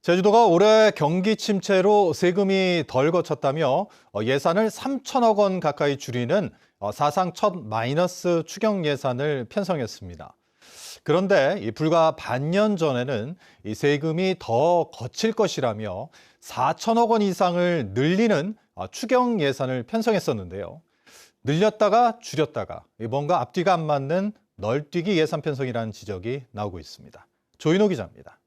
제주도가 올해 경기 침체로 세금이 덜 거쳤다며 예산을 3천억 원 가까이 줄이는 사상 첫 마이너스 추경 예산을 편성했습니다. 그런데 불과 반년 전에는 이 세금이 더 거칠 것이라며 4천억 원 이상을 늘리는 추경 예산을 편성했었는데요. 늘렸다가 줄였다가 뭔가 앞뒤가 안 맞는 널뛰기 예산 편성이라는 지적이 나오고 있습니다. 조인호 기자입니다.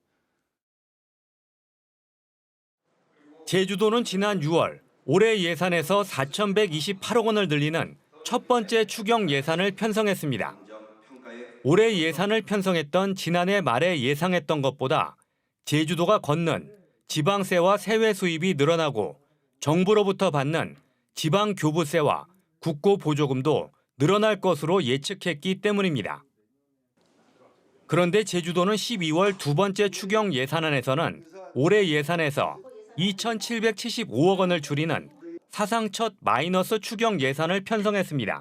제주도는 지난 6월 올해 예산에서 4,128억 원을 늘리는 첫 번째 추경 예산을 편성했습니다. 올해 예산을 편성했던 지난해 말에 예상했던 것보다 제주도가 걷는 지방세와 세외 수입이 늘어나고 정부로부터 받는 지방교부세와 국고보조금도 늘어날 것으로 예측했기 때문입니다. 그런데 제주도는 12월 두 번째 추경 예산안에서는 올해 예산에서 2,775억 원을 줄이는 사상 첫 마이너스 추경 예산을 편성했습니다.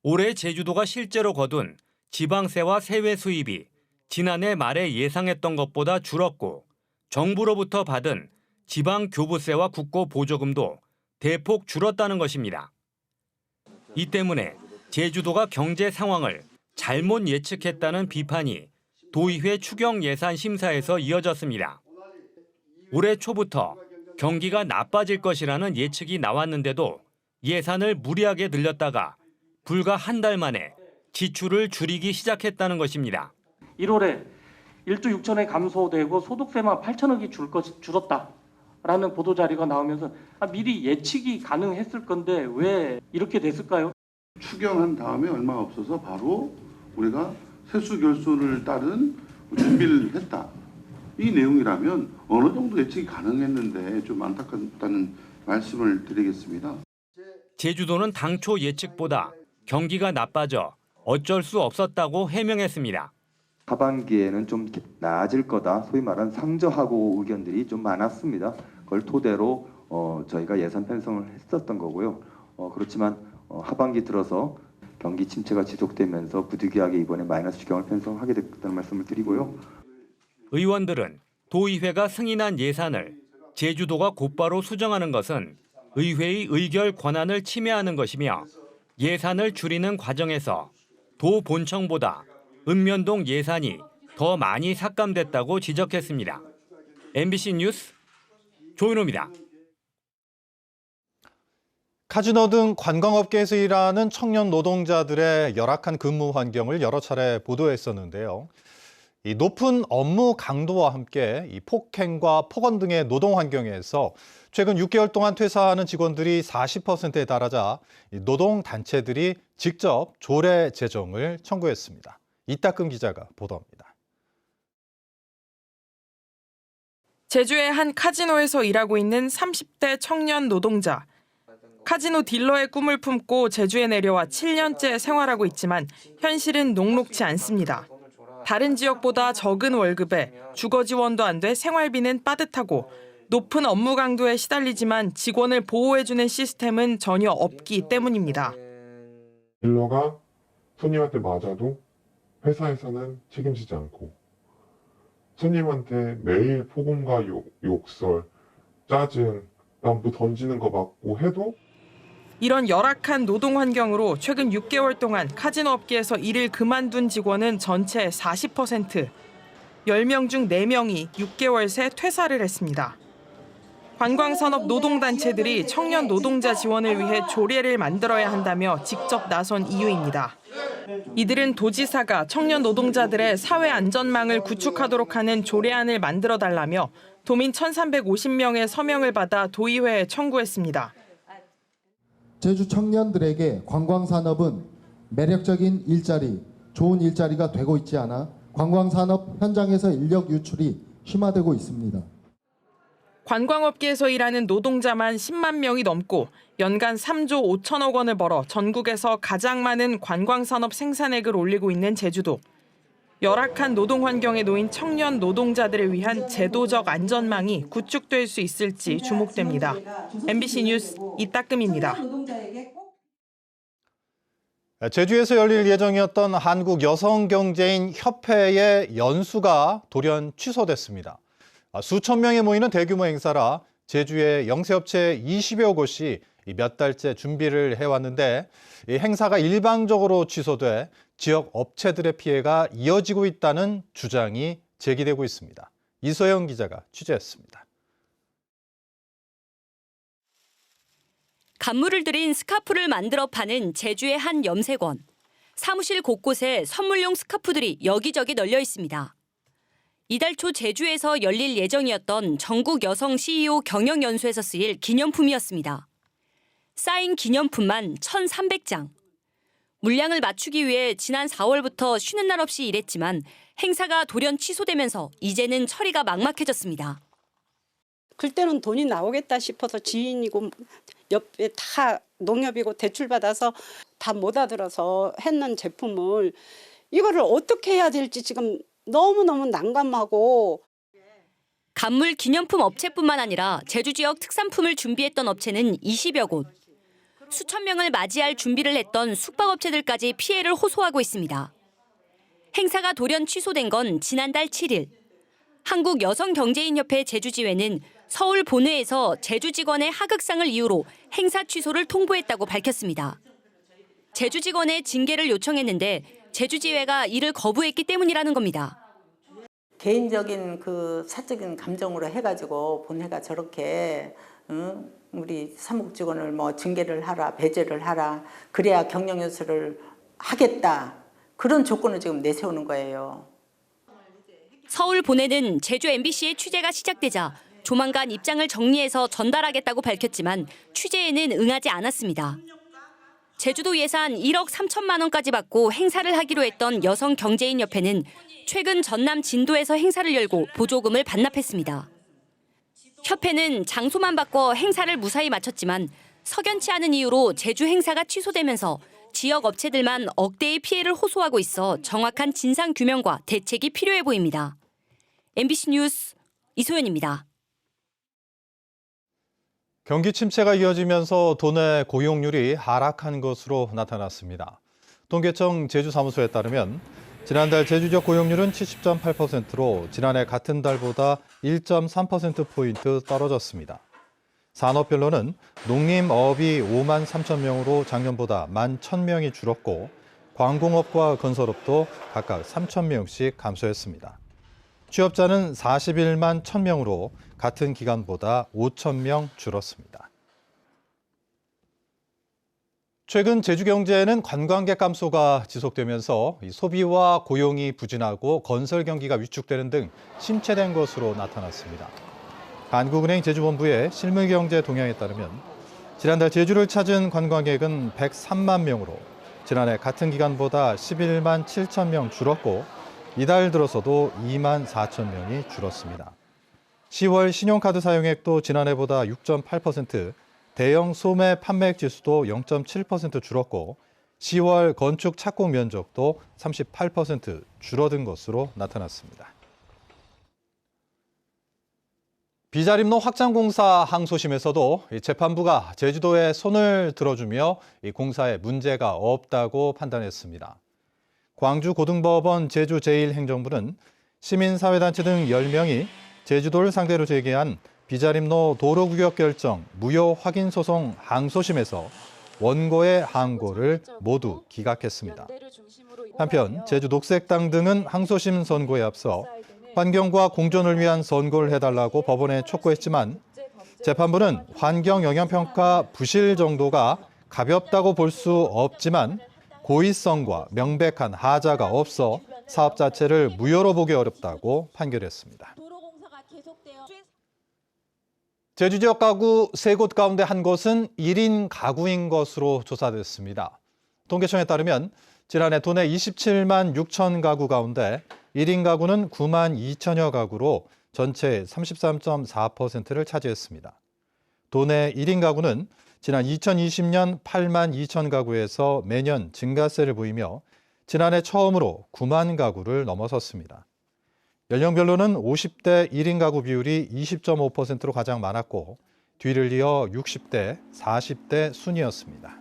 올해 제주도가 실제로 거둔 지방세와 세외 수입이 지난해 말에 예상했던 것보다 줄었고 정부로부터 받은 지방교부세와 국고보조금도 대폭 줄었다는 것입니다. 이 때문에 제주도가 경제 상황을 잘못 예측했다는 비판이 도의회 추경 예산 심사에서 이어졌습니다. 올해 초부터 경기가 나빠질 것이라는 예측이 나왔는데도 예산을 무리하게 늘렸다가 불과 한 달 만에 지출을 줄이기 시작했다는 것입니다. 1월에 1조 6천에 감소되고 소득세만 8천억이 줄었다라는 보도자료가 나오면서 미리 예측이 가능했을 건데 왜 이렇게 됐을까요? 추경한 다음에 얼마 없어서 바로 우리가 세수 결손을 따른 준비를 했다. 이 내용이라면 어느 정도 예측이 가능했는데 좀 안타깝다는 말씀을 드리겠습니다. 제주도는 당초 예측보다 경기가 나빠져 어쩔 수 없었다고 해명했습니다. 하반기에는 좀 나아질 거다. 소위 말하는 상저하고 의견들이 좀 많았습니다. 그걸 토대로 저희가 예산 편성을 했었던 거고요. 그렇지만 하반기 들어서 경기 침체가 지속되면서 부득이하게 이번에 마이너스 추경을 편성하게 됐다는 말씀을 드리고요. 의원들은 도의회가 승인한 예산을 제주도가 곧바로 수정하는 것은 의회의 의결 권한을 침해하는 것이며 예산을 줄이는 과정에서 도 본청보다 읍면동 예산이 더 많이 삭감됐다고 지적했습니다. MBC 뉴스 조인호입니다. 카지노 등 관광업계에서 일하는 청년 노동자들의 열악한 근무 환경을 여러 차례 보도했었는데요. 이 높은 업무 강도와 함께 이 폭행과 폭언 등의 노동 환경에서 최근 6개월 동안 퇴사하는 직원들이 40%에 달하자 노동 단체들이 직접 조례 제정을 청구했습니다. 이따금 기자가 보도합니다. 제주의 한 카지노에서 일하고 있는 30대 청년 노동자. 카지노 딜러의 꿈을 품고 제주에 내려와 7년째 생활하고 있지만 현실은 녹록지 않습니다. 다른 지역보다 적은 월급에 주거 지원도 안 돼 생활비는 빠듯하고 높은 업무 강도에 시달리지만 직원을 보호해주는 시스템은 전혀 없기 때문입니다. 딜러가 손님한테 맞아도 회사에서는 책임지지 않고 손님한테 매일 폭언과 욕설, 짜증, 남부 던지는 거 맞고 해도 이런 열악한 노동 환경으로 최근 6개월 동안 카지노 업계에서 일을 그만둔 직원은 전체 40%, 10명 중 4명이 6개월 새 퇴사를 했습니다. 관광산업 노동단체들이 청년 노동자 지원을 위해 조례를 만들어야 한다며 직접 나선 이유입니다. 이들은 도지사가 청년 노동자들의 사회 안전망을 구축하도록 하는 조례안을 만들어달라며 도민 1,350명의 서명을 받아 도의회에 청구했습니다. 제주 청년들에게 관광산업은 매력적인 일자리, 좋은 일자리가 되고 있지 않아 관광산업 현장에서 인력 유출이 심화되고 있습니다. 관광업계에서 일하는 노동자만 10만 명이 넘고 연간 3조 5천억 원을 벌어 전국에서 가장 많은 관광산업 생산액을 올리고 있는 제주도. 열악한 노동 환경에 놓인 청년 노동자들을 위한 제도적 안전망이 구축될 수 있을지 주목됩니다. MBC 뉴스 이따금입니다. 제주에서 열릴 예정이었던 한국여성경제인 협회의 연수가 돌연 취소됐습니다. 수천 명이 모이는 대규모 행사라 제주의 영세업체 20여 곳이 몇 달째 준비를 해왔는데 이 행사가 일방적으로 취소돼 지역 업체들의 피해가 이어지고 있다는 주장이 제기되고 있습니다. 이소영 기자가 취재했습니다. 간물을 들인 스카프를 만들어 파는 제주의 한 염색원. 사무실 곳곳에 선물용 스카프들이 여기저기 널려 있습니다. 이달 초 제주에서 열릴 예정이었던 전국 여성 CEO 경영연수에서 쓰일 기념품이었습니다. 쌓인 기념품만 1,300장. 물량을 맞추기 위해 지난 4월부터 쉬는 날 없이 일했지만 행사가 돌연 취소되면서 이제는 처리가 막막해졌습니다. 그때는 돈이 나오겠다 싶어서 지인이고 옆에 다 농협이고 대출받아서 다 못 알아들어서 했는 제품을 이거를 어떻게 해야 될지 지금 너무너무 난감하고. 간물 기념품 업체뿐만 아니라 제주 지역 특산품을 준비했던 업체는 20여 곳. 수천 명을 맞이할 준비를 했던 숙박업체들까지 피해를 호소하고 있습니다. 행사가 돌연 취소된 건 지난달 7일. 한국여성경제인협회 제주지회는 서울 본회에서 제주 직원의 하극상을 이유로 행사 취소를 통보했다고 밝혔습니다. 제주 직원의 징계를 요청했는데 제주지회가 이를 거부했기 때문이라는 겁니다. 개인적인 그 사적인 감정으로 해가지고 본회가 저렇게 우리 사무국 직원을 뭐 징계를 하라, 배제를 하라, 그래야 경영연수를 하겠다, 그런 조건을 지금 내세우는 거예요. 서울 본회는 제주 MBC의 취재가 시작되자 조만간 입장을 정리해서 전달하겠다고 밝혔지만 취재에는 응하지 않았습니다. 제주도 예산 1억 3천만 원까지 받고 행사를 하기로 했던 여성경제인협회는 최근 전남 진도에서 행사를 열고 보조금을 반납했습니다. 협회는 장소만 바꿔 행사를 무사히 마쳤지만 석연치 않은 이유로 제주 행사가 취소되면서 지역 업체들만 억대의 피해를 호소하고 있어 정확한 진상 규명과 대책이 필요해 보입니다. MBC 뉴스 이소연입니다. 경기 침체가 이어지면서 도내 고용률이 하락한 것으로 나타났습니다. 통계청 제주사무소에 따르면 지난달 제주 지역 고용률은 70.8%로 지난해 같은 달보다 1.3%포인트 떨어졌습니다. 산업별로는 농림업이 5만 3천 명으로 작년보다 1만 1,000명이 줄었고 관공업과 건설업도 각각 3천 명씩 감소했습니다. 취업자는 41만 1,000명으로 같은 기간보다 5천 명 줄었습니다. 최근 제주 경제에는 관광객 감소가 지속되면서 소비와 고용이 부진하고 건설 경기가 위축되는 등 침체된 것으로 나타났습니다. 한국은행 제주본부의 실물경제 동향에 따르면 지난달 제주를 찾은 관광객은 103만 명으로 지난해 같은 기간보다 11만 7천 명 줄었고 이달 들어서도 2만 4천 명이 줄었습니다. 10월 신용카드 사용액도 지난해보다 6.8%, 대형 소매 판매액 지수도 0.7% 줄었고 10월 건축 착공 면적도 38% 줄어든 것으로 나타났습니다. 비자림로 확장공사 항소심에서도 재판부가 제주도에 손을 들어주며 이 공사에 문제가 없다고 판단했습니다. 광주고등법원 제주 제1행정부는 시민사회단체 등 10명이 제주도를 상대로 제기한 비자림로 도로구역 결정 무효 확인 소송 항소심에서 원고의 항고를 모두 기각했습니다. 한편 제주 녹색당 등은 항소심 선고에 앞서 환경과 공존을 위한 선고를 해달라고 법원에 촉구했지만 재판부는 환경 영향평가 부실 정도가 가볍다고 볼 수 없지만 고의성과 명백한 하자가 없어 사업 자체를 무효로 보기 어렵다고 판결했습니다. 제주 지역 가구 3곳 가운데 한 곳은 1인 가구인 것으로 조사됐습니다. 통계청에 따르면 지난해 도내 27만 6천 가구 가운데 1인 가구는 9만 2천여 가구로 전체의 33.4%를 차지했습니다. 도내 1인 가구는 지난 2020년 8만 2천 가구에서 매년 증가세를 보이며 지난해 처음으로 9만 가구를 넘어섰습니다. 연령별로는 50대 1인 가구 비율이 20.5%로 가장 많았고 뒤를 이어 60대, 40대 순이었습니다.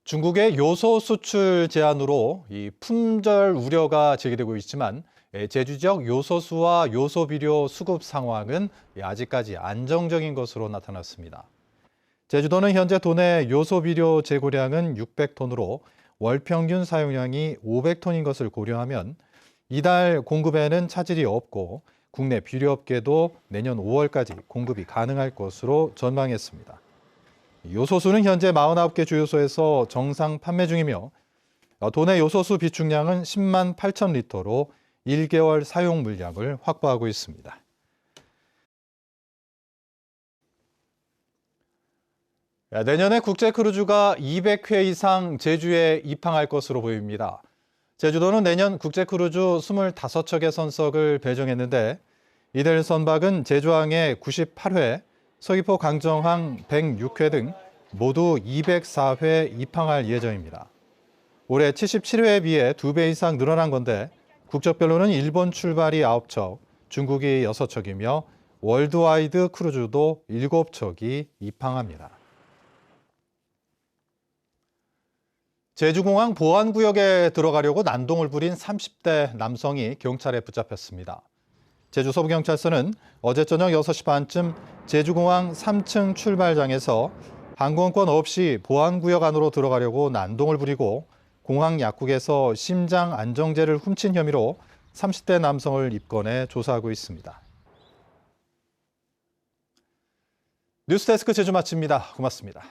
중국의 요소 수출 제한으로 이 품절 우려가 제기되고 있지만 제주 지역 요소수와 요소비료 수급 상황은 아직까지 안정적인 것으로 나타났습니다. 제주도는 현재 도내 요소비료 재고량은 600톤으로 월 평균 사용량이 500톤인 것을 고려하면 이달 공급에는 차질이 없고 국내 비료업계도 내년 5월까지 공급이 가능할 것으로 전망했습니다. 요소수는 현재 49개 주유소에서 정상 판매 중이며 도내 요소수 비축량은 10만 8천 리터로 1개월 사용 물량을 확보하고 있습니다. 내년에 국제 크루즈가 200회 이상 제주에 입항할 것으로 보입니다. 제주도는 내년 국제 크루즈 25척의 선석을 배정했는데 이들 선박은 제주항의 98회, 서귀포 강정항 106회 등 모두 204회 입항할 예정입니다. 올해 77회에 비해 2배 이상 늘어난 건데 국적별로는 일본 출발이 9척, 중국이 6척이며 월드와이드 크루즈도 7척이 입항합니다. 제주공항 보안구역에 들어가려고 난동을 부린 30대 남성이 경찰에 붙잡혔습니다. 제주 서부경찰서는 어제 저녁 6시 반쯤 제주공항 3층 출발장에서 항공권 없이 보안구역 안으로 들어가려고 난동을 부리고 공항 약국에서 심장 안정제를 훔친 혐의로 30대 남성을 입건해 조사하고 있습니다. 뉴스데스크 제주 마칩니다. 고맙습니다.